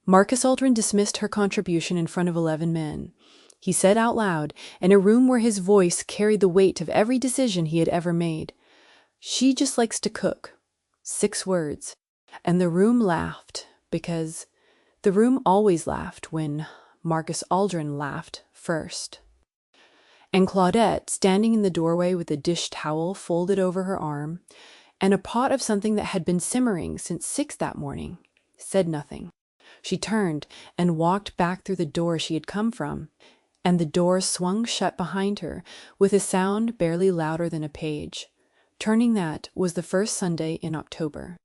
Marcus Aldrin dismissed her contribution in front of 11 men. He said out loud, in a room where his voice carried the weight of every decision he had ever made, "She just likes to cook." 6 words. And the room laughed, because the room always laughed when Marcus Aldrin laughed first. And Claudette, standing in the doorway with a dish towel folded over her arm, and a pot of something that had been simmering since 6 that morning, said nothing. She turned and walked back through the door she had come from, and the door swung shut behind her with a sound barely louder than a page. Turning that was the first Sunday in October.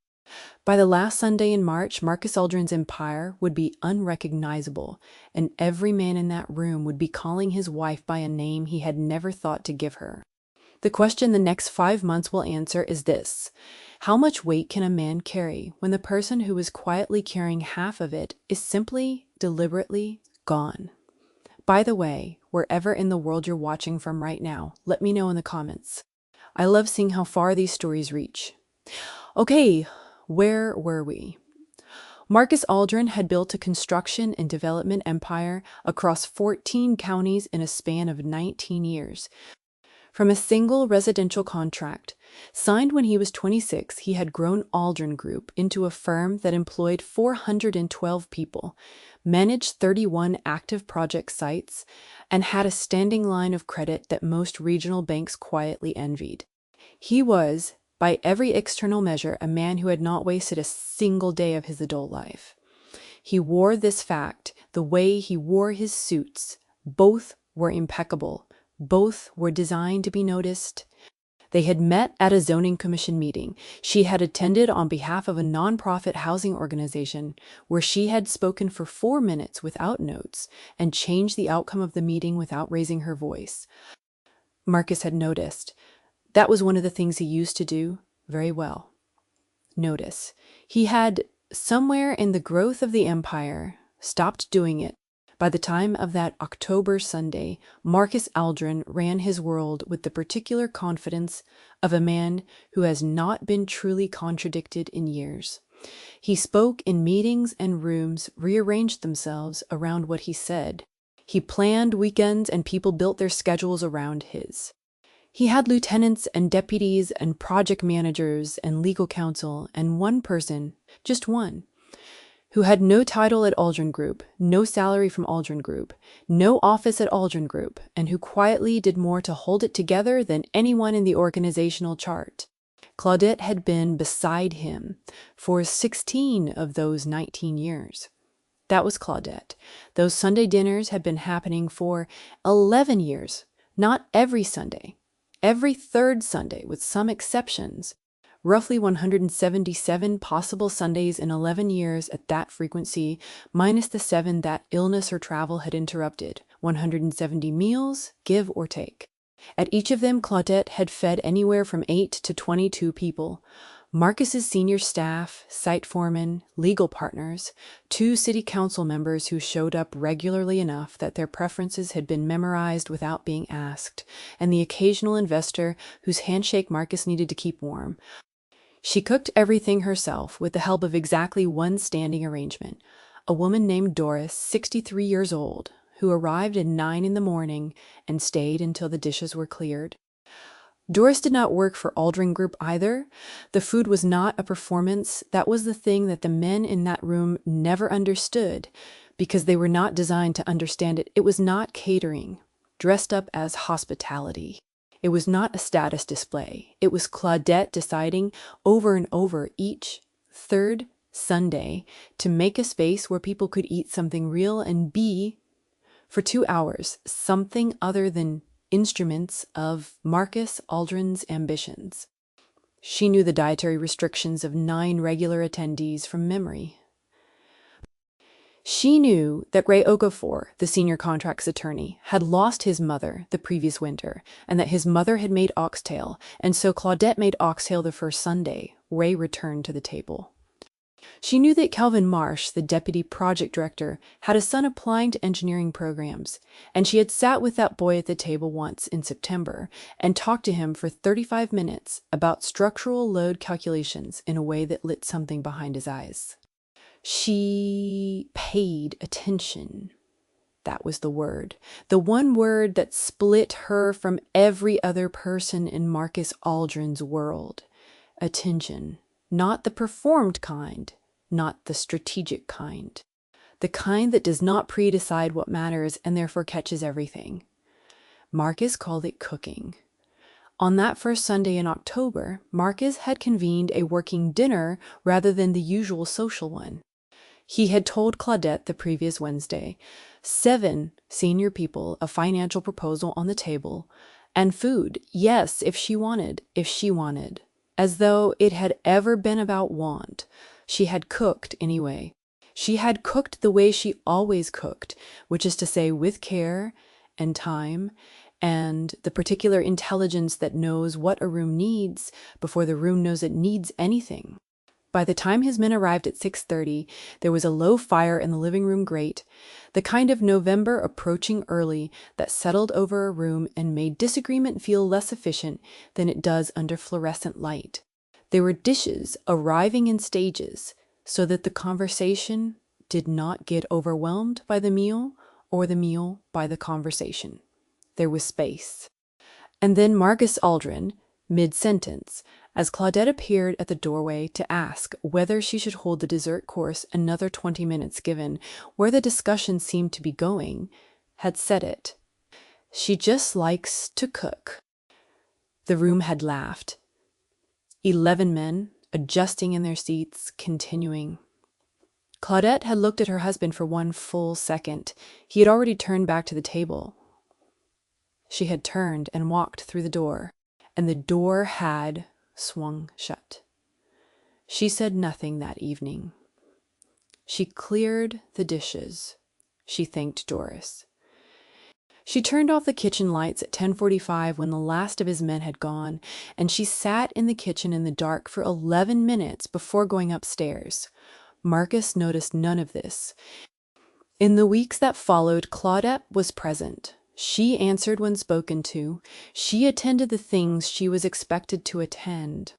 By the last Sunday in March, Marcus Aldrin's empire would be unrecognizable, and every man in that room would be calling his wife by a name he had never thought to give her. The question the next 5 months will answer is this: how much weight can a man carry when the person who is quietly carrying half of it is simply, deliberately gone? By the way, wherever in the world you're watching from right now, let me know in the comments. I love seeing how far these stories reach. Okay, where were we? Marcus Aldrin had built a construction and development empire across 14 counties in a span of 19 years. From a single residential contract, signed when he was 26, he had grown Aldrin Group into a firm that employed 412 people, managed 31 active project sites, and had a standing line of credit that most regional banks quietly envied. He was, by every external measure, a man who had not wasted a single day of his adult life. He wore this fact the way he wore his suits. Both were impeccable. Both were designed to be noticed. They had met at a zoning commission meeting she had attended on behalf of a nonprofit housing organization, where she had spoken for 4 minutes without notes and changed the outcome of the meeting without raising her voice. Marcus had noticed. That was one of the things he used to do very well. Notice. He had, somewhere in the growth of the empire, stopped doing it. By the time of that October Sunday, Marcus Aldrin ran his world with the particular confidence of a man who has not been truly contradicted in years. He spoke in meetings, and rooms rearranged themselves around what he said. He planned weekends, and people built their schedules around his. He had lieutenants and deputies and project managers and legal counsel, and one person, just one, who had no title at Aldrin Group, no salary from Aldrin Group, no office at Aldrin Group, and who quietly did more to hold it together than anyone in the organizational chart. Claudette had been beside him for 16 of those 19 years. That was Claudette. Those Sunday dinners had been happening for 11 years, not every Sunday. Every third Sunday, with some exceptions. Roughly 177 possible Sundays in 11 years at that frequency, minus the 7 that illness or travel had interrupted. 170 meals, give or take. At each of them, Claudette had fed anywhere from 8 to 22 people. Marcus's senior staff, site foremen, legal partners, 2 city council members who showed up regularly enough that their preferences had been memorized without being asked, and the occasional investor whose handshake Marcus needed to keep warm. She cooked everything herself with the help of exactly one standing arrangement, a woman named Doris, 63 years old, who arrived at 9 in the morning and stayed until the dishes were cleared. Doris did not work for Aldrin Group either. The food was not a performance. That was the thing that the men in that room never understood, because they were not designed to understand it. It was not catering, dressed up as hospitality. It was not a status display. It was Claudette deciding over and over each third Sunday to make a space where people could eat something real and be, for 2 hours, something other than instruments of Marcus Aldrin's ambitions. She knew the dietary restrictions of 9 regular attendees from memory. She knew that Ray Okafor, the senior contracts attorney, had lost his mother the previous winter, and that his mother had made oxtail, and so Claudette made oxtail the first Sunday. Ray returned to the table. She knew that Calvin Marsh, the deputy project director, had a son applying to engineering programs, and she had sat with that boy at the table once in September and talked to him for 35 minutes about structural load calculations in a way that lit something behind his eyes. She paid attention. That was the word. The one word that split her from every other person in Marcus Aldrin's world. Attention. Not the performed kind, not the strategic kind. The kind that does not pre-decide what matters and therefore catches everything. Marcus called it cooking. On that first Sunday in October, Marcus had convened a working dinner rather than the usual social one. He had told Claudette the previous Wednesday, 7 senior people, a financial proposal on the table, and food, yes, if she wanted, as though it had ever been about want. She had cooked anyway. She had cooked the way she always cooked, which is to say with care and time and the particular intelligence that knows what a room needs before the room knows it needs anything. By the time his men arrived at 6:30, there was a low fire in the living room grate, the kind of November approaching early that settled over a room and made disagreement feel less efficient than it does under fluorescent light. There were dishes arriving in stages so that the conversation did not get overwhelmed by the meal or the meal by the conversation. There was space. And then Marcus Aldrin, mid-sentence, as Claudette appeared at the doorway to ask whether she should hold the dessert course another 20 minutes given where the discussion seemed to be going, had said it. She just likes to cook. The room had laughed. 11 men, adjusting in their seats, continuing. Claudette had looked at her husband for one full second. He had already turned back to the table. She had turned and walked through the door, and the door had swung shut. She said nothing that evening. She cleared the dishes. She thanked Doris. She turned off the kitchen lights at 10:45 when the last of his men had gone, and she sat in the kitchen in the dark for 11 minutes before going upstairs. Marcus noticed none of this. In the weeks that followed, Claudette was present. She answered when spoken to. She attended the things she was expected to attend.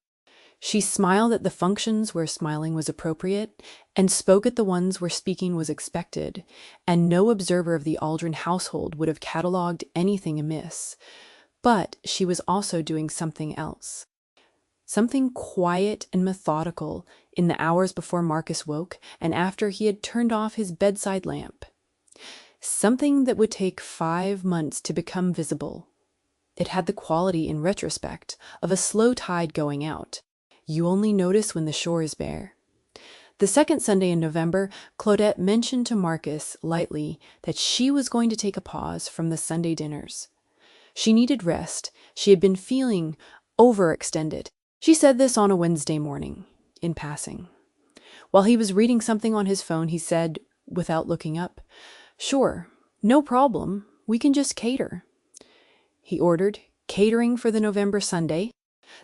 She smiled at the functions where smiling was appropriate, and spoke at the ones where speaking was expected, and no observer of the Aldrin household would have catalogued anything amiss. But she was also doing something else. Something quiet and methodical in the hours before Marcus woke and after he had turned off his bedside lamp. Something that would take 5 months to become visible. It had the quality, in retrospect, of a slow tide going out. You only notice when the shore is bare. The second Sunday in November, Claudette mentioned to Marcus, lightly, that she was going to take a pause from the Sunday dinners. She needed rest. She had been feeling overextended. She said this on a Wednesday morning, in passing. While he was reading something on his phone, he said, without looking up, "Sure, no problem. We can just cater." He ordered catering for the November Sunday.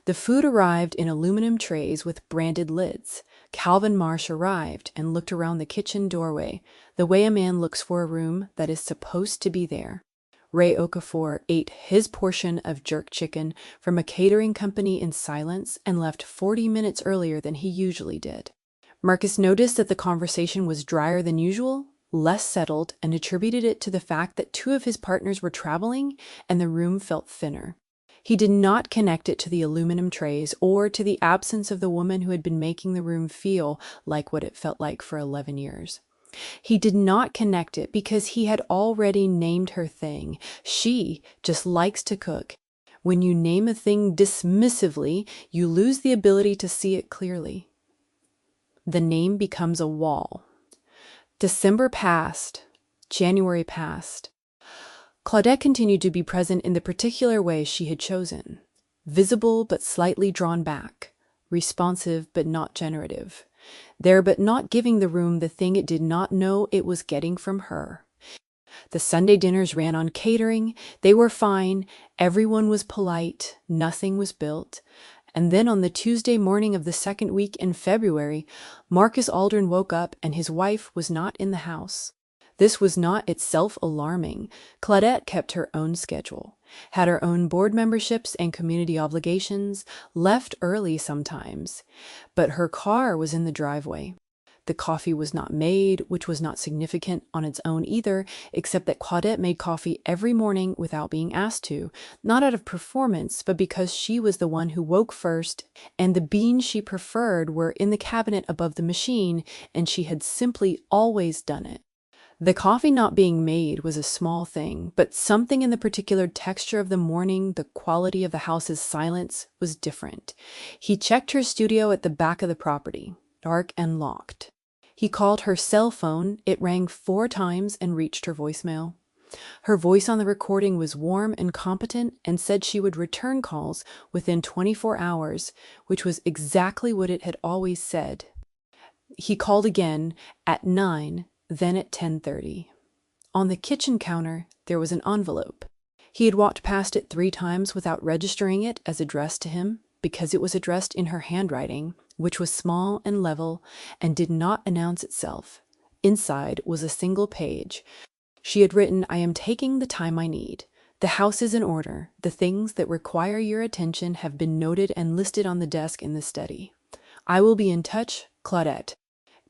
The food arrived in aluminum trays with branded lids. Calvin Marsh arrived and looked around the kitchen doorway, the way a man looks for a room that is supposed to be there. Ray Okafor ate his portion of jerk chicken from a catering company in silence and left 40 minutes earlier than he usually did. Marcus noticed that the conversation was drier than usual, less settled, and attributed it to the fact that 2 of his partners were traveling and the room felt thinner. He did not connect it to the aluminum trays or to the absence of the woman who had been making the room feel like what it felt like for 11 years. He did not connect it because he had already named her thing. She just likes to cook. When you name a thing dismissively, you lose the ability to see it clearly. The name becomes a wall. December passed. January passed. Claudette continued to be present in the particular way she had chosen. Visible but slightly drawn back. Responsive but not generative. There but not giving the room the thing it did not know it was getting from her. The Sunday dinners ran on catering. They were fine. Everyone was polite. Nothing was built. And then on the Tuesday morning of the second week in February, Marcus Aldrin woke up and his wife was not in the house. This was not itself alarming. Claudette kept her own schedule, had her own board memberships and community obligations, left early sometimes. But her car was in the driveway. The coffee was not made, which was not significant on its own either, except that Claudette made coffee every morning without being asked to, not out of performance, but because she was the one who woke first, and the beans she preferred were in the cabinet above the machine, and she had simply always done it. The coffee not being made was a small thing, but something in the particular texture of the morning, the quality of the house's silence, was different. He checked her studio at the back of the property, dark and locked. He called her cell phone. It rang 4 times and reached her voicemail. Her voice on the recording was warm and competent and said she would return calls within 24 hours, which was exactly what it had always said. He called again at 9, then at 10:30. On the kitchen counter, there was an envelope. He had walked past it 3 times without registering it as addressed to him, because it was addressed in her handwriting, which was small and level and did not announce itself. Inside was a single page. She had written, "I am taking the time I need. The house is in order. The things that require your attention have been noted and listed on the desk in the study. I will be in touch, Claudette."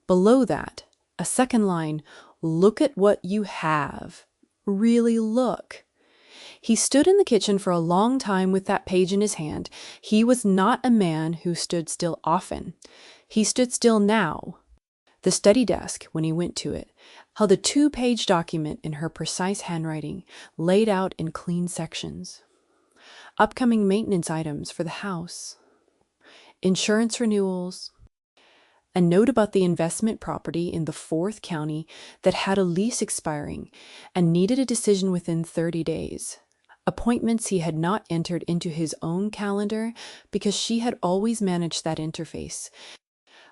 Below that, a second line, "Look at what you have. Really look." He stood in the kitchen for a long time with that page in his hand. He was not a man who stood still often. He stood still now. The study desk, when he went to it, held a 2-page document in her precise handwriting, laid out in clean sections. Upcoming maintenance items for the house, insurance renewals, a note about the investment property in the 4th county that had a lease expiring and needed a decision within 30 days. Appointments he had not entered into his own calendar because she had always managed that interface.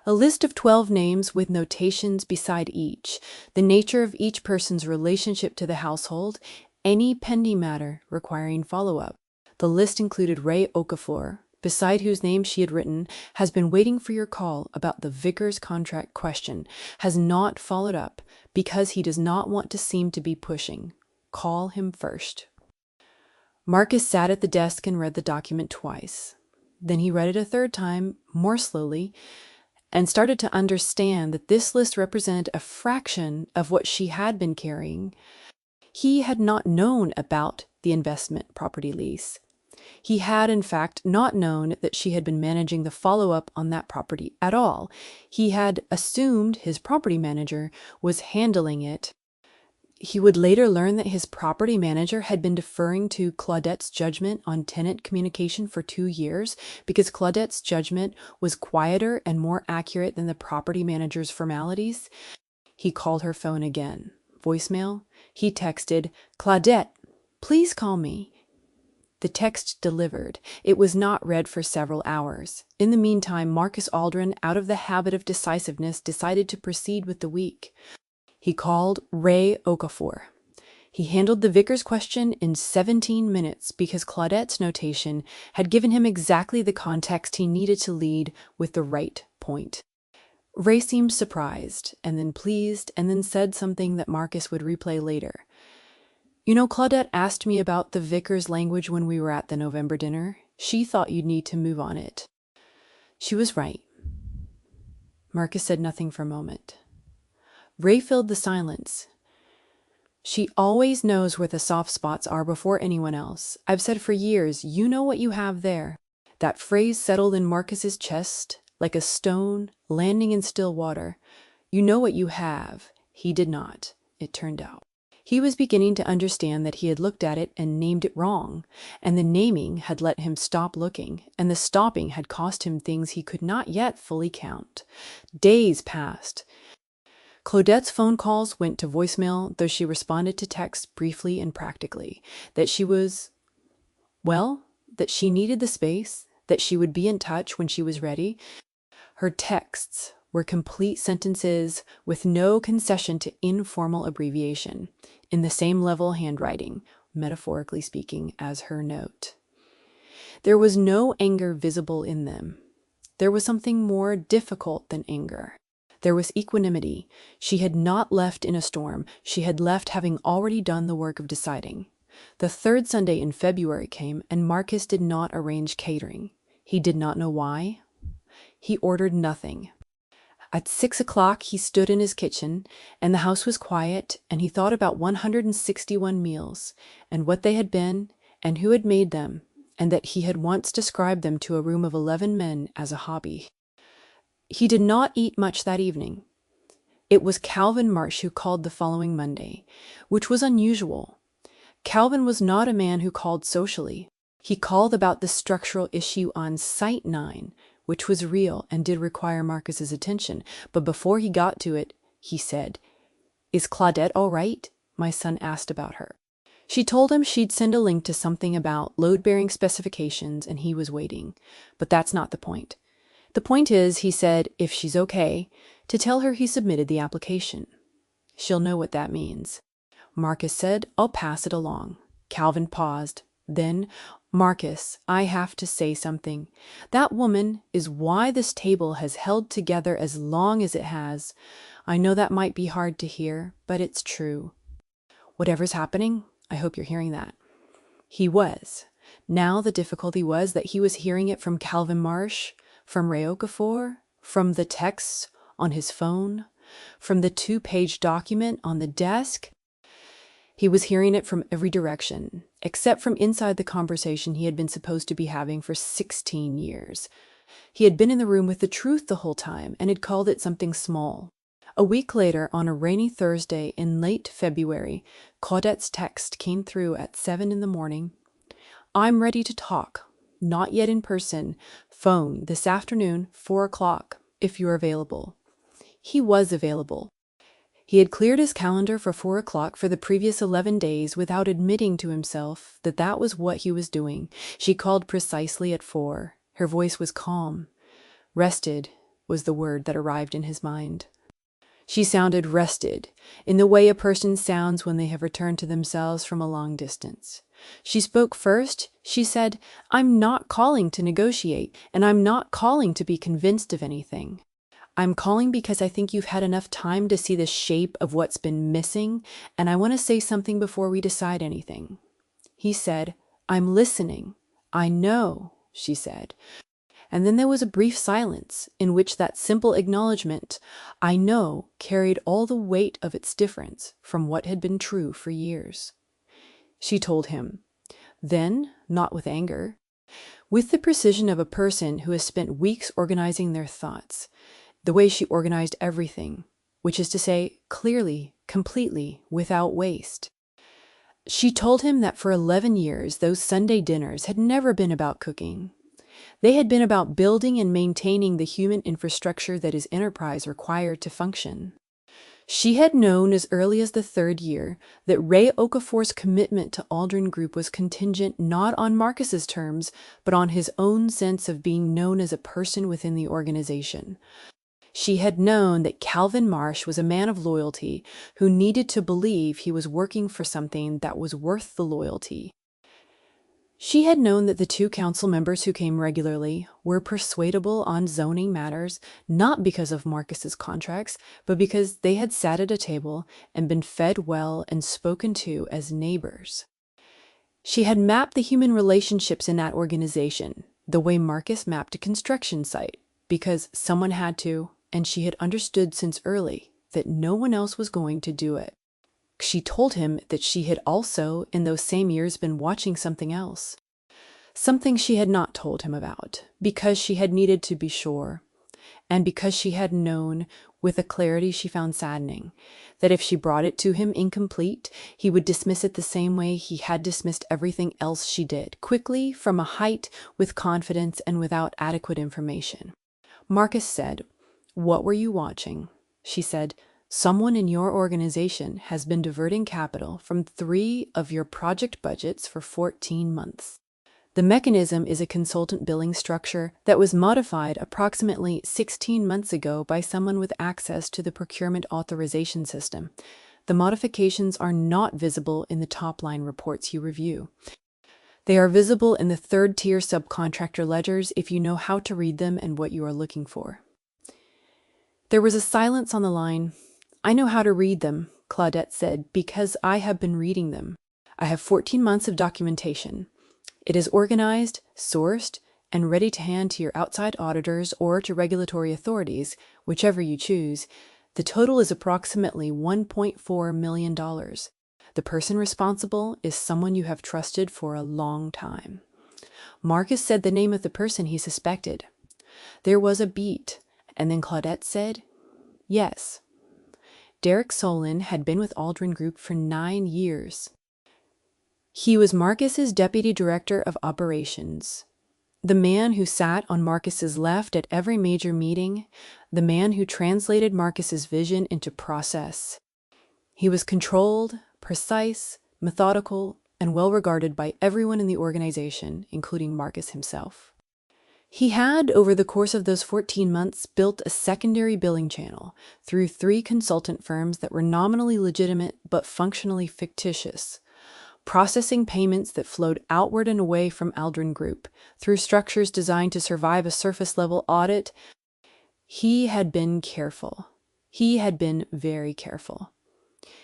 A list of 12 names with notations beside each, the nature of each person's relationship to the household, any pending matter requiring follow-up. The list included Ray Okafor, beside whose name she had written, "Has been waiting for your call about the vicar's contract question. Has not followed up because he does not want to seem to be pushing. Call him first." Marcus sat at the desk and read the document twice. Then he read it a 3rd time, more slowly, and started to understand that this list represented a fraction of what she had been carrying. He had not known about the investment property lease. He had, in fact, not known that she had been managing the follow-up on that property at all. He had assumed his property manager was handling it. He would later learn that his property manager had been deferring to Claudette's judgment on tenant communication for 2 years because Claudette's judgment was quieter and more accurate than the property manager's formalities. He called her phone again. Voicemail. He texted, "Claudette, please call me." The text delivered. It was not read for several hours. In the meantime, Marcus Aldrin, out of the habit of decisiveness, decided to proceed with the week. He called Ray Okafor. He handled the vicar's question in 17 minutes because Claudette's notation had given him exactly the context he needed to lead with the right point. Ray seemed surprised, and then pleased, and then said something that Marcus would replay later. "You know, Claudette asked me about the vicar's language when we were at the November dinner. She thought you'd need to move on it." She was right. Marcus said nothing for a moment. Ray filled the silence. "She always knows where the soft spots are before anyone else. I've said for years, you know what you have there." That phrase settled in Marcus's chest like a stone landing in still water. You know what you have. He did not, it turned out. He was beginning to understand that he had looked at it and named it wrong, and the naming had let him stop looking, and the stopping had cost him things he could not yet fully count. Days passed. Claudette's phone calls went to voicemail, though she responded to texts briefly and practically. That she was, that she needed the space, that she would be in touch when she was ready. Her texts were complete sentences with no concession to informal abbreviation, in the same level handwriting, metaphorically speaking, as her note. There was no anger visible in them. There was something more difficult than anger. There was equanimity. She had not left in a storm. She had left having already done the work of deciding. The 3rd Sunday in February came, and Marcus did not arrange catering. He did not know why. He ordered nothing. At 6 o'clock, he stood in his kitchen, and the house was quiet, and he thought about 161 meals, and what they had been, and who had made them, and that he had once described them to a room of 11 men as a hobby. He did not eat much that evening. It was Calvin Marsh who called the following Monday, which was unusual. Calvin was not a man who called socially. He called about the structural issue on Site 9, which was real and did require Marcus's attention, but before he got to it, he said, "Is Claudette all right?" My son asked about her. She told him she'd send a link to something about load-bearing specifications, and he was waiting. But that's not the point. The point is, he said, if she's okay, to tell her he submitted the application. She'll know what that means. Marcus said, "I'll pass it along." Calvin paused. Then, "Marcus, I have to say something. That woman is why this table has held together as long as it has. I know that might be hard to hear, but it's true. Whatever's happening, I hope you're hearing that." He was. Now the difficulty was that he was hearing it from Calvin Marsh, from Ray Okafor, from the texts on his phone, from the 2-page document on the desk. He was hearing it from every direction, except from inside the conversation he had been supposed to be having for 16 years. He had been in the room with the truth the whole time and had called it something small. A week later, on a rainy Thursday in late February, Claudette's text came through at 7 in the morning. "I'm ready to talk. Not yet in person. Phone this afternoon, 4 o'clock, if you're available." He was available. He had cleared his calendar for 4 o'clock for the previous 11 days without admitting to himself that that was what he was doing. She called precisely at 4. Her voice was calm. Rested was the word that arrived in his mind. She sounded rested, in the way a person sounds when they have returned to themselves from a long distance. She spoke first. She said, "I'm not calling to negotiate, and I'm not calling to be convinced of anything. I'm calling because I think you've had enough time to see the shape of what's been missing, and I want to say something before we decide anything." He said, "I'm listening." "I know," she said. And then there was a brief silence in which that simple acknowledgement, "I know," carried all the weight of its difference from what had been true for years. She told him. Then, not with anger, with the precision of a person who has spent weeks organizing their thoughts, the way she organized everything, which is to say, clearly, completely, without waste. She told him that for 11 years, those Sunday dinners had never been about cooking. They had been about building and maintaining the human infrastructure that his enterprise required to function. She had known as early as the 3rd year that Ray Okafor's commitment to Aldrin Group was contingent not on Marcus's terms, but on his own sense of being known as a person within the organization. She had known that Calvin Marsh was a man of loyalty who needed to believe he was working for something that was worth the loyalty. She had known that the 2 council members who came regularly were persuadable on zoning matters, not because of Marcus's contracts, but because they had sat at a table and been fed well and spoken to as neighbors. She had mapped the human relationships in that organization, the way Marcus mapped a construction site, because someone had to, and she had understood since early that no one else was going to do it. She told him that she had also, in those same years, been watching something else. Something she had not told him about, because she had needed to be sure, and because she had known, with a clarity she found saddening, that if she brought it to him incomplete, he would dismiss it the same way he had dismissed everything else she did, quickly, from a height, with confidence, and without adequate information. Marcus said, "What were you watching?" She said, "Someone in your organization has been diverting capital from 3 of your project budgets for 14 months. The mechanism is a consultant billing structure that was modified approximately 16 months ago by someone with access to the procurement authorization system. The modifications are not visible in the top-line reports you review. They are visible in the 3rd-tier subcontractor ledgers if you know how to read them and what you are looking for." There was a silence on the line. "I know how to read them," Claudette said, "because I have been reading them. I have 14 months of documentation. It is organized, sourced, and ready to hand to your outside auditors or to regulatory authorities, whichever you choose, the total is approximately $1.4 million. The person responsible is someone you have trusted for a long time. Marcus said the name of the person he suspected. There was a beat, and then Claudette said, yes. Derek Solin had been with Aldrin Group for 9 years. He was Marcus's deputy director of operations, the man who sat on Marcus's left at every major meeting, the man who translated Marcus's vision into process. He was controlled, precise, methodical, and well regarded by everyone in the organization, including Marcus himself. He had, over the course of those 14 months, built a secondary billing channel through 3 consultant firms that were nominally legitimate but functionally fictitious, processing payments that flowed outward and away from Aldrin Group through structures designed to survive a surface-level audit. He had been careful. He had been very careful.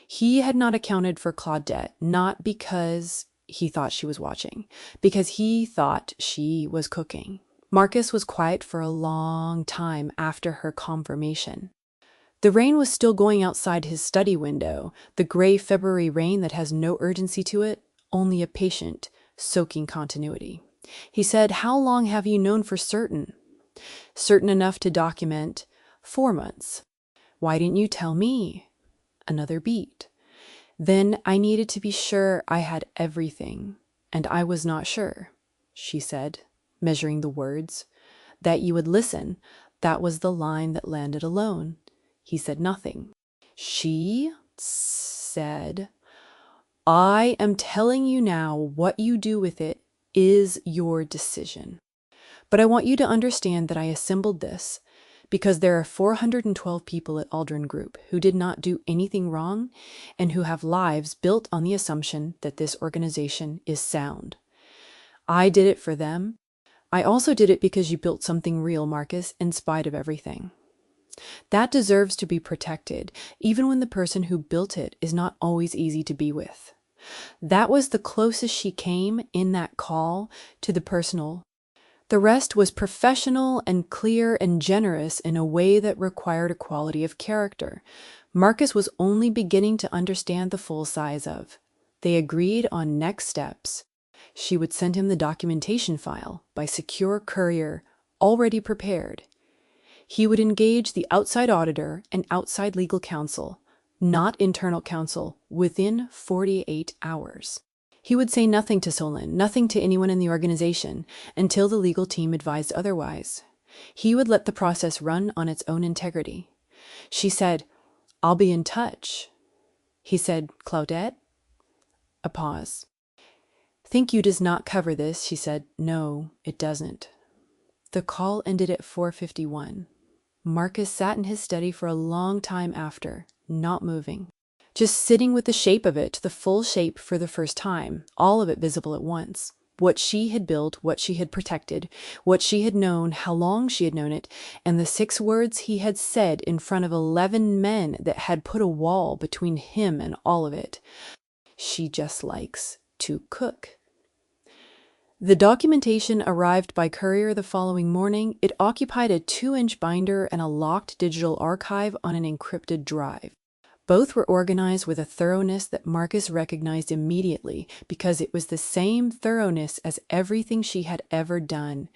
He had not accounted for Claudette, not because he thought she was watching, because he thought she was cooking. Marcus was quiet for a long time after her confirmation. The rain was still going outside his study window, the gray February rain that has no urgency to it, only a patient, soaking continuity. He said, "How long have you known for certain?" "Certain enough to document 4 months." "Why didn't you tell me?" Another beat. "Then I needed to be sure I had everything, and I was not sure," she said, measuring the words. "That you would listen, that was the line that landed alone." He said nothing. She said, "I am telling you now, what you do with it is your decision. But I want you to understand that I assembled this because there are 412 people at Aldrin Group who did not do anything wrong and who have lives built on the assumption that this organization is sound. I did it for them. I also did it because you built something real, Marcus, in spite of everything. That deserves to be protected, even when the person who built it is not always easy to be with." That was the closest she came in that call to the personal. The rest was professional and clear and generous in a way that required a quality of character Marcus was only beginning to understand the full size of. They agreed on next steps. She would send him the documentation file by secure courier, already prepared. He would engage the outside auditor and outside legal counsel, not internal counsel, within 48 hours. He would say nothing to Solin, nothing to anyone in the organization, until the legal team advised otherwise. He would let the process run on its own integrity. She said, "I'll be in touch." He said, "Claudette?" A pause. "Thank you does not cover this," she said. "No, it doesn't." The call ended at 4:51. Marcus sat in his study for a long time after, not moving, just sitting with the shape of it, the full shape for the first time, all of it visible at once. What she had built, what she had protected, what she had known, how long she had known it, and the 6 words he had said in front of 11 men that had put a wall between him and all of it. She just likes to cook. The documentation arrived by courier the following morning. It occupied a 2-inch binder and a locked digital archive on an encrypted drive. Both were organized with a thoroughness that Marcus recognized immediately because it was the same thoroughness as everything she had ever done,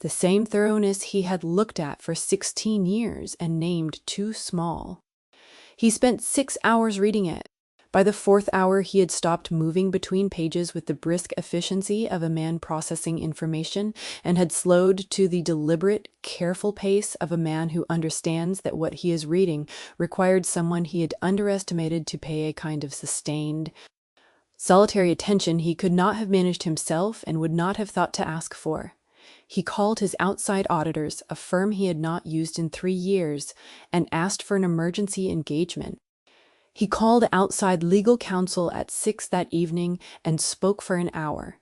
the same thoroughness he had looked at for 16 years and named too small. He spent 6 hours reading it. By the 4th hour, he had stopped moving between pages with the brisk efficiency of a man processing information and had slowed to the deliberate, careful pace of a man who understands that what he is reading required someone he had underestimated to pay a kind of sustained, solitary attention he could not have managed himself and would not have thought to ask for. He called his outside auditors, a firm he had not used in 3 years, and asked for an emergency engagement. He called outside legal counsel at 6 that evening and spoke for an hour.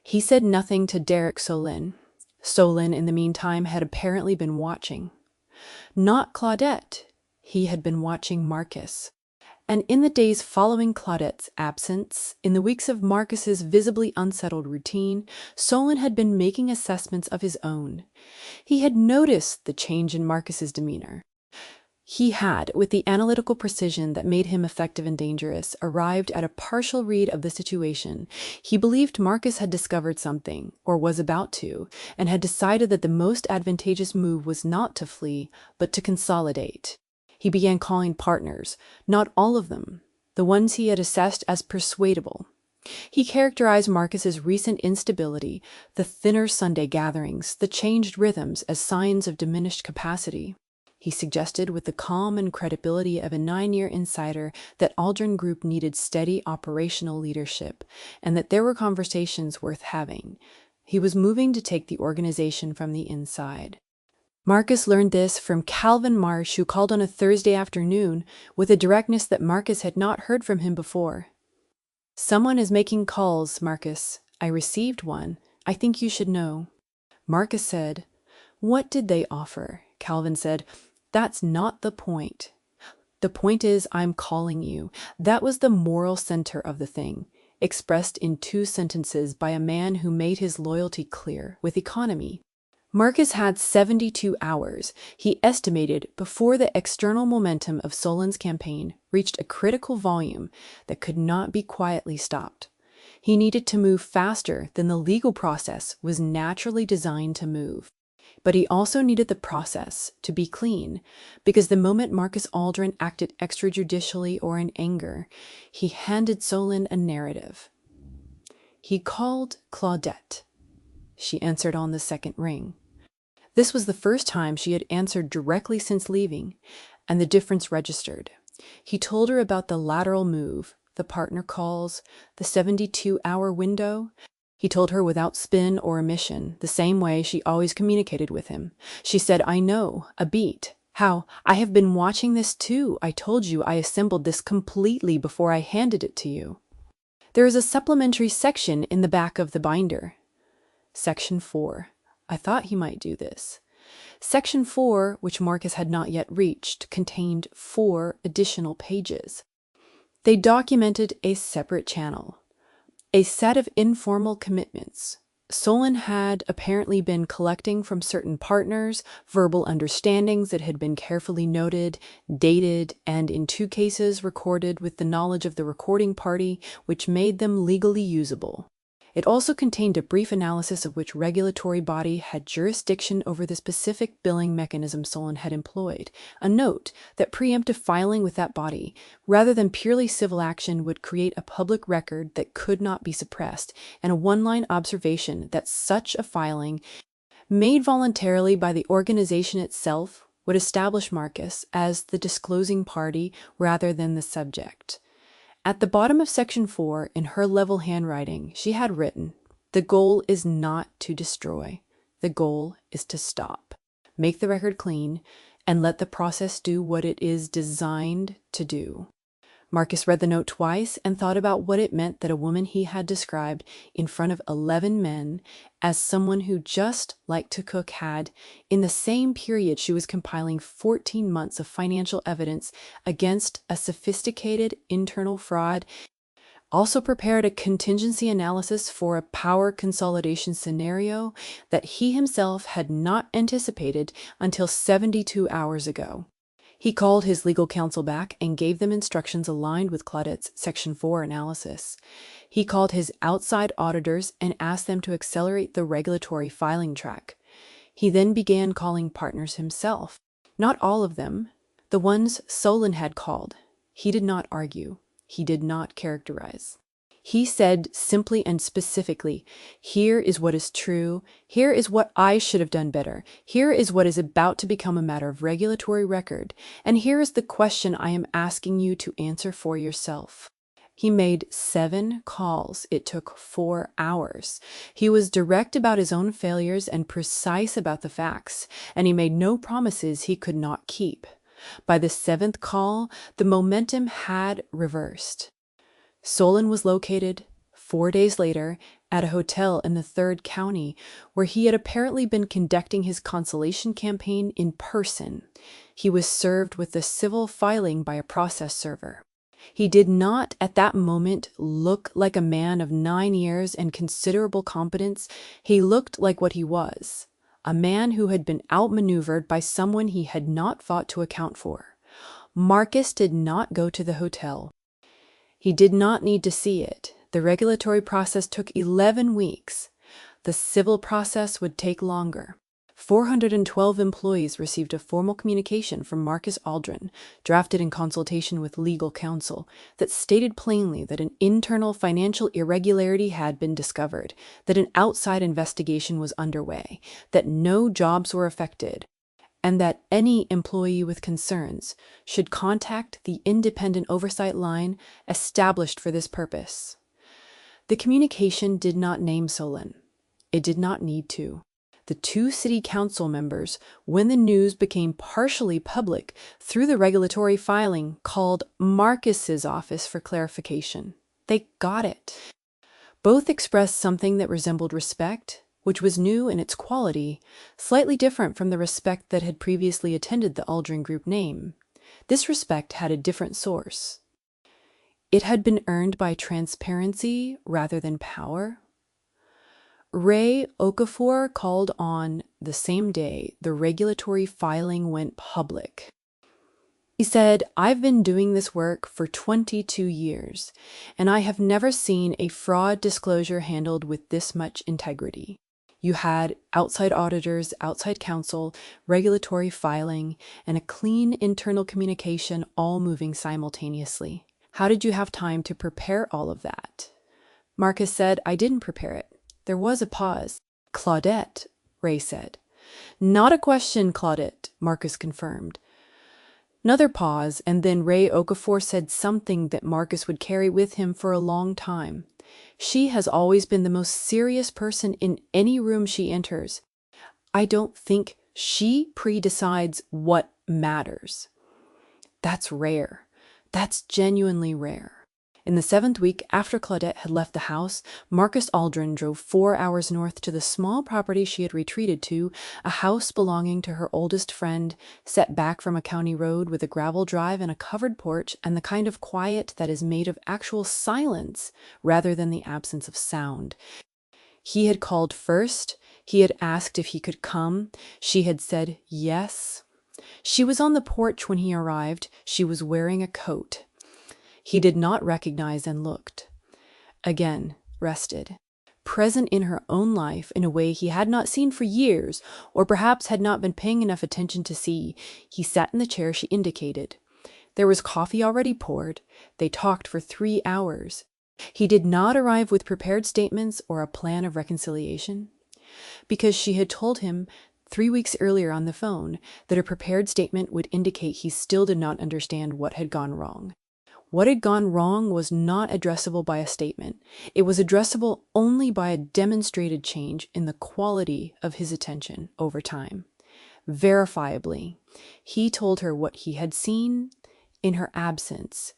He said nothing to Derek Solin. Solin, in the meantime, had apparently been watching. Not Claudette. He had been watching Marcus. And in the days following Claudette's absence, in the weeks of Marcus's visibly unsettled routine, Solon had been making assessments of his own. He had noticed the change in Marcus's demeanor. He had, with the analytical precision that made him effective and dangerous, arrived at a partial read of the situation. He believed Marcus had discovered something, or was about to, and had decided that the most advantageous move was not to flee, but to consolidate. He began calling partners, not all of them, the ones he had assessed as persuadable. He characterized Marcus's recent instability, the thinner Sunday gatherings, the changed rhythms as signs of diminished capacity. He suggested with the calm and credibility of a 9-year insider that Aldrin Group needed steady operational leadership and that there were conversations worth having. He was moving to take the organization from the inside. Marcus learned this from Calvin Marsh, who called on a Thursday afternoon with a directness that Marcus had not heard from him before. "Someone is making calls, Marcus. I received one. I think you should know." Marcus said, "What did they offer?" Calvin said, "That's not the point. The point is I'm calling you." That was the moral center of the thing, expressed in 2 sentences by a man who made his loyalty clear, with economy. Marcus had 72 hours, he estimated, before the external momentum of Solon's campaign reached a critical volume that could not be quietly stopped. He needed to move faster than the legal process was naturally designed to move. But he also needed the process to be clean, because the moment Marcus Aldrin acted extrajudicially or in anger, he handed Solon a narrative. He called Claudette. She answered on the second ring. This was the first time she had answered directly since leaving, and the difference registered. He told her about the lateral move, the partner calls, the 72-hour window. He told her without spin or omission, the same way she always communicated with him. She said, "I know, a beat. How, I have been watching this too. I told you I assembled this completely before I handed it to you." There is a supplementary section in the back of the binder. Section 4. I thought he might do this. Section 4, which Marcus had not yet reached, contained 4 additional pages. They documented a separate channel, a set of informal commitments. Solon had apparently been collecting from certain partners verbal understandings that had been carefully noted, dated, and in 2 cases recorded with the knowledge of the recording party, which made them legally usable. It also contained a brief analysis of which regulatory body had jurisdiction over the specific billing mechanism Solon had employed, a note that preemptive filing with that body, rather than purely civil action, would create a public record that could not be suppressed, and a 1-line observation that such a filing, made voluntarily by the organization itself, would establish Marcus as the disclosing party rather than the subject. At the bottom of Section 4, in her level handwriting, she had written, "The goal is not to destroy. The goal is to stop. Make the record clean, and let the process do what it is designed to do." Marcus read the note twice and thought about what it meant that a woman he had described in front of 11 men as someone who just liked to cook had, in the same period she was compiling 14 months of financial evidence against a sophisticated internal fraud, also prepared a contingency analysis for a power consolidation scenario that he himself had not anticipated until 72 hours ago. He called his legal counsel back and gave them instructions aligned with Claudette's Section 4 analysis. He called his outside auditors and asked them to accelerate the regulatory filing track. He then began calling partners himself. Not all of them. The ones Solon had called. He did not argue. He did not characterize. He said simply and specifically, "Here is what is true. Here is what I should have done better. Here is what is about to become a matter of regulatory record. And here is the question I am asking you to answer for yourself." He made 7 calls. It took 4 hours. He was direct about his own failures and precise about the facts, and he made no promises he could not keep. By the 7th call, the momentum had reversed. Solon was located, 4 days later, at a hotel in the 3rd County, where he had apparently been conducting his consolation campaign in person. He was served with the civil filing by a process server. He did not, at that moment, look like a man of 9 years and considerable competence. He looked like what he was, a man who had been outmaneuvered by someone he had not fought to account for. Marcus did not go to the hotel. He did not need to see it. The regulatory process took 11 weeks. The civil process would take longer. 412 employees received a formal communication from Marcus Aldrin, drafted in consultation with legal counsel, that stated plainly that an internal financial irregularity had been discovered, that an outside investigation was underway, that no jobs were affected, and that any employee with concerns should contact the independent oversight line established for this purpose. The communication did not name Solon. It did not need to. The two city council members, when the news became partially public through the regulatory filing, called Marcus's office for clarification. They got it. Both expressed something that resembled respect, which was new in its quality, slightly different from the respect that had previously attended the Aldrin Group name. This respect had a different source. It had been earned by transparency rather than power. Ray Okafor called on the same day the regulatory filing went public. He said, "I've been doing this work for 22 years, and I have never seen a fraud disclosure handled with this much integrity. You had outside auditors, outside counsel, regulatory filing, and a clean internal communication all moving simultaneously. How did you have time to prepare all of that?" Marcus said, "I didn't prepare it." There was a pause. "Claudette," Ray said. "Not a question, Claudette," Marcus confirmed. Another pause, and then Ray Okafor said something that Marcus would carry with him for a long time. "She has always been the most serious person in any room she enters. I don't think she pre-decides what matters." That's rare. That's genuinely rare. In the 7th week after Claudette had left the house, Marcus Aldrin drove 4 hours north to the small property she had retreated to, a house belonging to her oldest friend, set back from a county road with a gravel drive and a covered porch and the kind of quiet that is made of actual silence rather than the absence of sound. He had called first. He had asked if he could come. She had said yes. She was on the porch when he arrived. She was wearing a coat. He did not recognize and looked. Again, rested. Present in her own life in a way he had not seen for years, or perhaps had not been paying enough attention to see, he sat in the chair she indicated. There was coffee already poured. They talked for 3 hours. He did not arrive with prepared statements or a plan of reconciliation, because she had told him 3 weeks earlier on the phone that a prepared statement would indicate he still did not understand what had gone wrong. What had gone wrong was not addressable by a statement. It was addressable only by a demonstrated change in the quality of his attention over time. Verifiably, he told her what he had seen in her absence,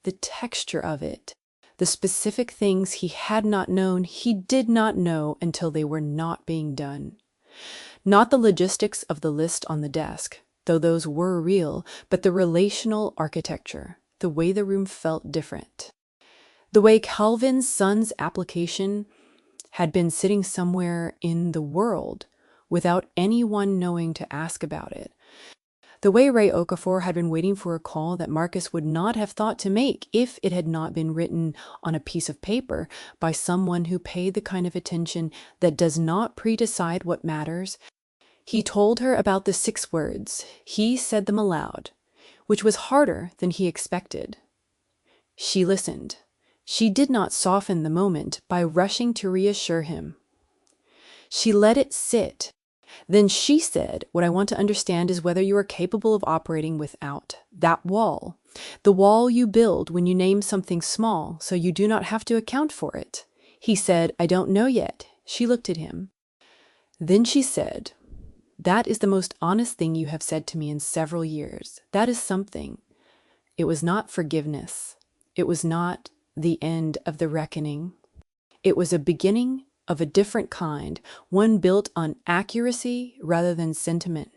the texture of it, the specific things he had not known he did not know until they were not being done. Not the logistics of the list on the desk, though those were real, but the relational architecture. The way the room felt different. The way Calvin's son's application had been sitting somewhere in the world without anyone knowing to ask about it. The way Ray Okafor had been waiting for a call that Marcus would not have thought to make if it had not been written on a piece of paper by someone who paid the kind of attention that does not pre-decide what matters. He told her about the 6 words. He said them aloud, which was harder than he expected. She listened. She did not soften the moment by rushing to reassure him. She let it sit. Then she said, "What I want to understand is whether you are capable of operating without that wall, the wall you build when you name something small so you do not have to account for it." He said, "I don't know yet." She looked at him. Then she said, "That is the most honest thing you have said to me in several years. That is something." It was not forgiveness. It was not the end of the reckoning. It was a beginning of a different kind, one built on accuracy rather than sentiment.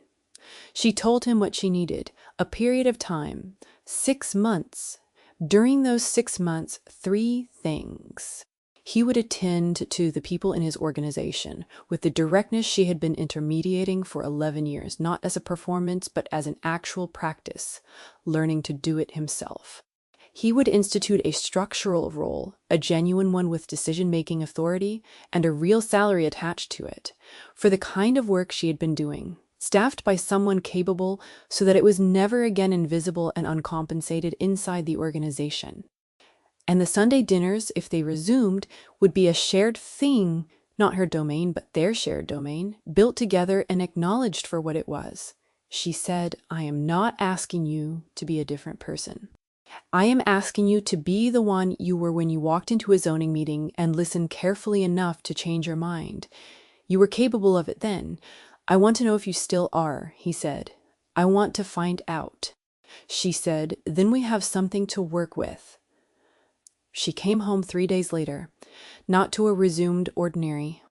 She told him what she needed, a period of time, 6 months, During those 6 months, 3 things. He would attend to the people in his organization with the directness she had been intermediating for 11 years, not as a performance, but as an actual practice, learning to do it himself. He would institute a structural role, a genuine one with decision-making authority, and a real salary attached to it, for the kind of work she had been doing, staffed by someone capable so that it was never again invisible and uncompensated inside the organization. And the Sunday dinners, if they resumed, would be a shared thing, not her domain, but their shared domain, built together and acknowledged for what it was. She said, "I am not asking you to be a different person. I am asking you to be the one you were when you walked into a zoning meeting and listened carefully enough to change your mind. You were capable of it then. I want to know if you still are," he said. "I want to find out." She said, "Then we have something to work with." She came home 3 days later, not to a resumed ordinary,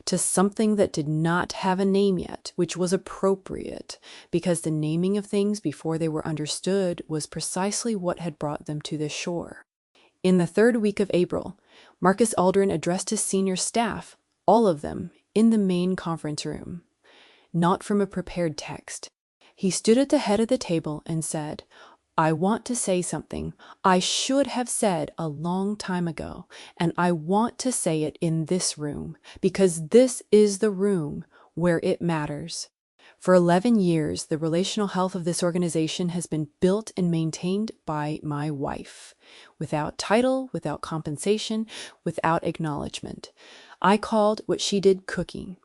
to something that did not have a name yet, which was appropriate, because the naming of things before they were understood was precisely what had brought them to the shore. In the 3rd week of April, Marcus Aldrin addressed his senior staff, all of them, in the main conference room. Not from a prepared text. He stood at the head of the table and said, "I want to say something I should have said a long time ago, and I want to say it in this room, because this is the room where it matters. For 11 years, the relational health of this organization has been built and maintained by my wife, without title, without compensation, without acknowledgement. I called what she did cooking.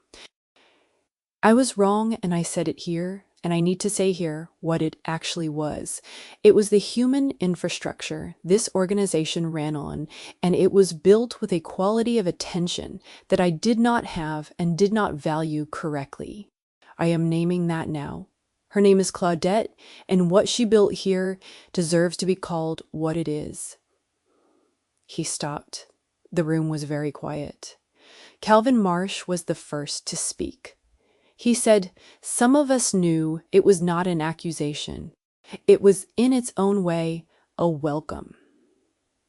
I was wrong, and I said it here, and I need to say here what it actually was. It was the human infrastructure this organization ran on, and it was built with a quality of attention that I did not have and did not value correctly. I am naming that now. Her name is Claudette, and what she built here deserves to be called what it is." He stopped. The room was very quiet. Calvin Marsh was the first to speak. He said, "Some of us knew it was not an accusation. It was, in its own way, a welcome."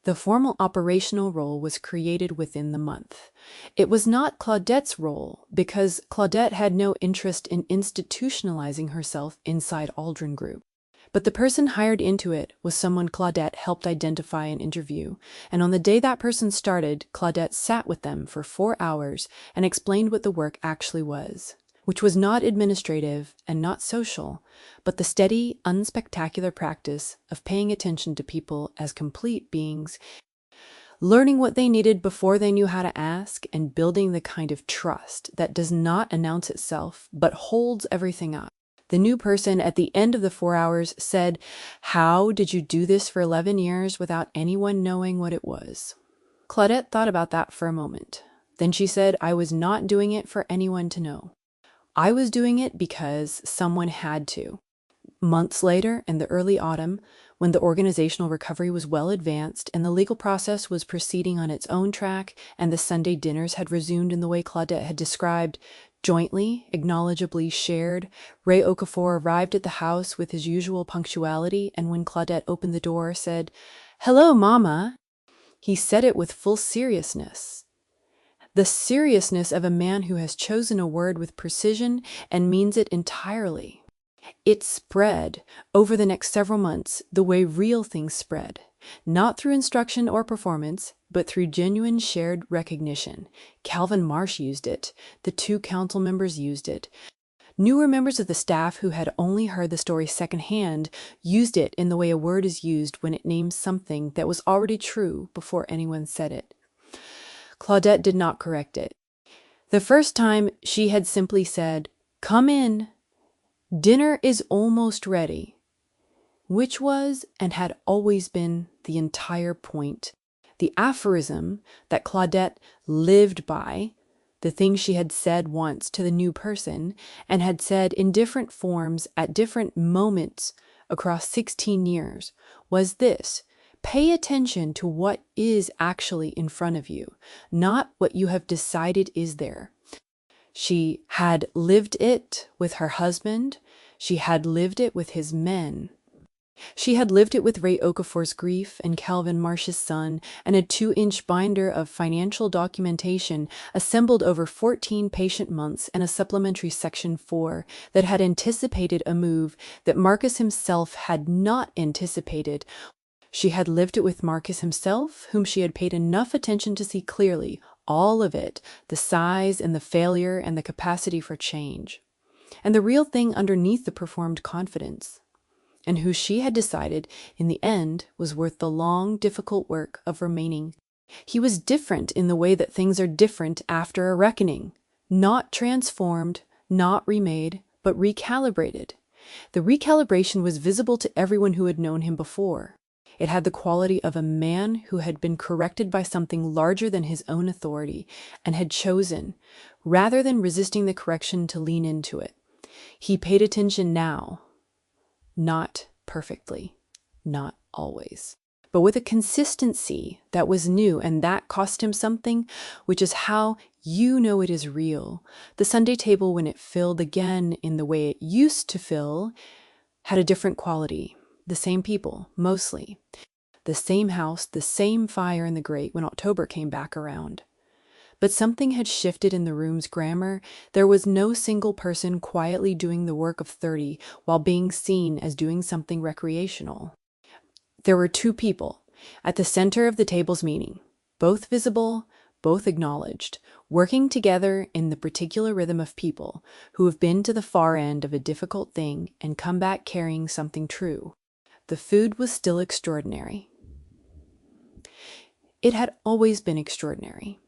The formal operational role was created within the month. It was not Claudette's role, because Claudette had no interest in institutionalizing herself inside Aldrin Group. But the person hired into it was someone Claudette helped identify and interview, and on the day that person started, Claudette sat with them for 4 hours and explained what the work actually was, which was not administrative and not social, but the steady, unspectacular practice of paying attention to people as complete beings, learning what they needed before they knew how to ask, and building the kind of trust that does not announce itself, but holds everything up. The new person at the end of the 4 hours said, "How did you do this for 11 years without anyone knowing what it was?" Claudette thought about that for a moment. Then she said, "I was not doing it for anyone to know. I was doing it because someone had to." Months later, in the early autumn, when the organizational recovery was well advanced and the legal process was proceeding on its own track and the Sunday dinners had resumed in the way Claudette had described, jointly, acknowledgeably shared, Ray Okafor arrived at the house with his usual punctuality, and when Claudette opened the door, said, "Hello, Mama." He said it with full seriousness. The seriousness of a man who has chosen a word with precision and means it entirely. It spread over the next several months the way real things spread, not through instruction or performance, but through genuine shared recognition. Calvin Marsh used it. The 2 council members used it. Newer members of the staff who had only heard the story secondhand used it in the way a word is used when it names something that was already true before anyone said it. Claudette did not correct it. The first time she had simply said, "Come in. Dinner is almost ready," which was and had always been the entire point. The aphorism that Claudette lived by, the thing she had said once to the new person and had said in different forms at different moments across 16 years, was this: pay attention to what is actually in front of you, not what you have decided is there. She had lived it with her husband. She had lived it with his men. She had lived it with Ray Okafor's grief and Calvin Marsh's son, and a 2-inch binder of financial documentation assembled over 14 patient months and a supplementary Section 4 that had anticipated a move that Marcus himself had not anticipated. She had lived it with Marcus himself, whom she had paid enough attention to see clearly, all of it, the size and the failure and the capacity for change, and the real thing underneath the performed confidence, and who she had decided, in the end, was worth the long, difficult work of remaining. He was different in the way that things are different after a reckoning, not transformed, not remade, but recalibrated. The recalibration was visible to everyone who had known him before. It had the quality of a man who had been corrected by something larger than his own authority and had chosen, rather than resisting the correction, to lean into it. He paid attention now, not perfectly, not always, but with a consistency that was new, and that cost him something, which is how you know it is real. The Sunday table, when it filled again in the way it used to fill, had a different quality. The same people, mostly. The same house, the same fire in the grate when October came back around. But something had shifted in the room's grammar. There was no single person quietly doing the work of 30 while being seen as doing something recreational. There were 2 people at the center of the table's meaning, both visible, both acknowledged, working together in the particular rhythm of people who have been to the far end of a difficult thing and come back carrying something true. The food was still extraordinary. It had always been extraordinary.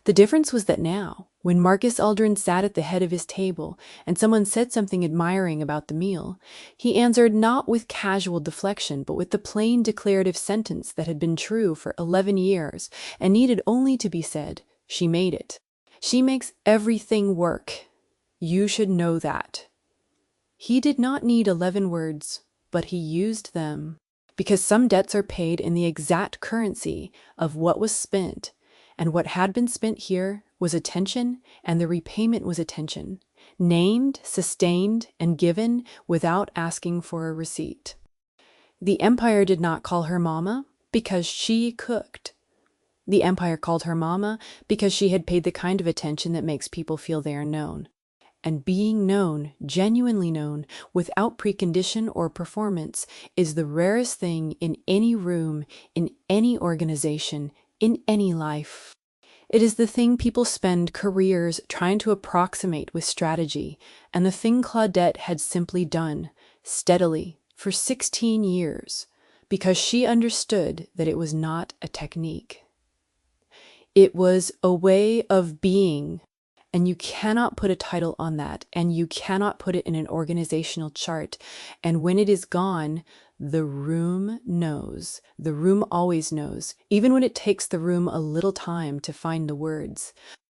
The difference was that now, when Marcus Aldrin sat at the head of his table and someone said something admiring about the meal, he answered not with casual deflection, but with the plain declarative sentence that had been true for 11 years and needed only to be said: "She made it. She makes everything work. You should know that." He did not need 11 words, but he used them, because some debts are paid in the exact currency of what was spent, and what had been spent here was attention, and the repayment was attention, named, sustained, and given without asking for a receipt. The Empire did not call her Mama because she cooked. The Empire called her Mama because she had paid the kind of attention that makes people feel they are known. And being known, genuinely known, without precondition or performance, is the rarest thing in any room, in any organization, in any life. It is the thing people spend careers trying to approximate with strategy, and the thing Claudette had simply done, steadily, for 16 years, because she understood that it was not a technique. It was a way of being. And you cannot put a title on that, and you cannot put it in an organizational chart. And when it is gone, the room knows. The room always knows, even when it takes the room a little time to find the words.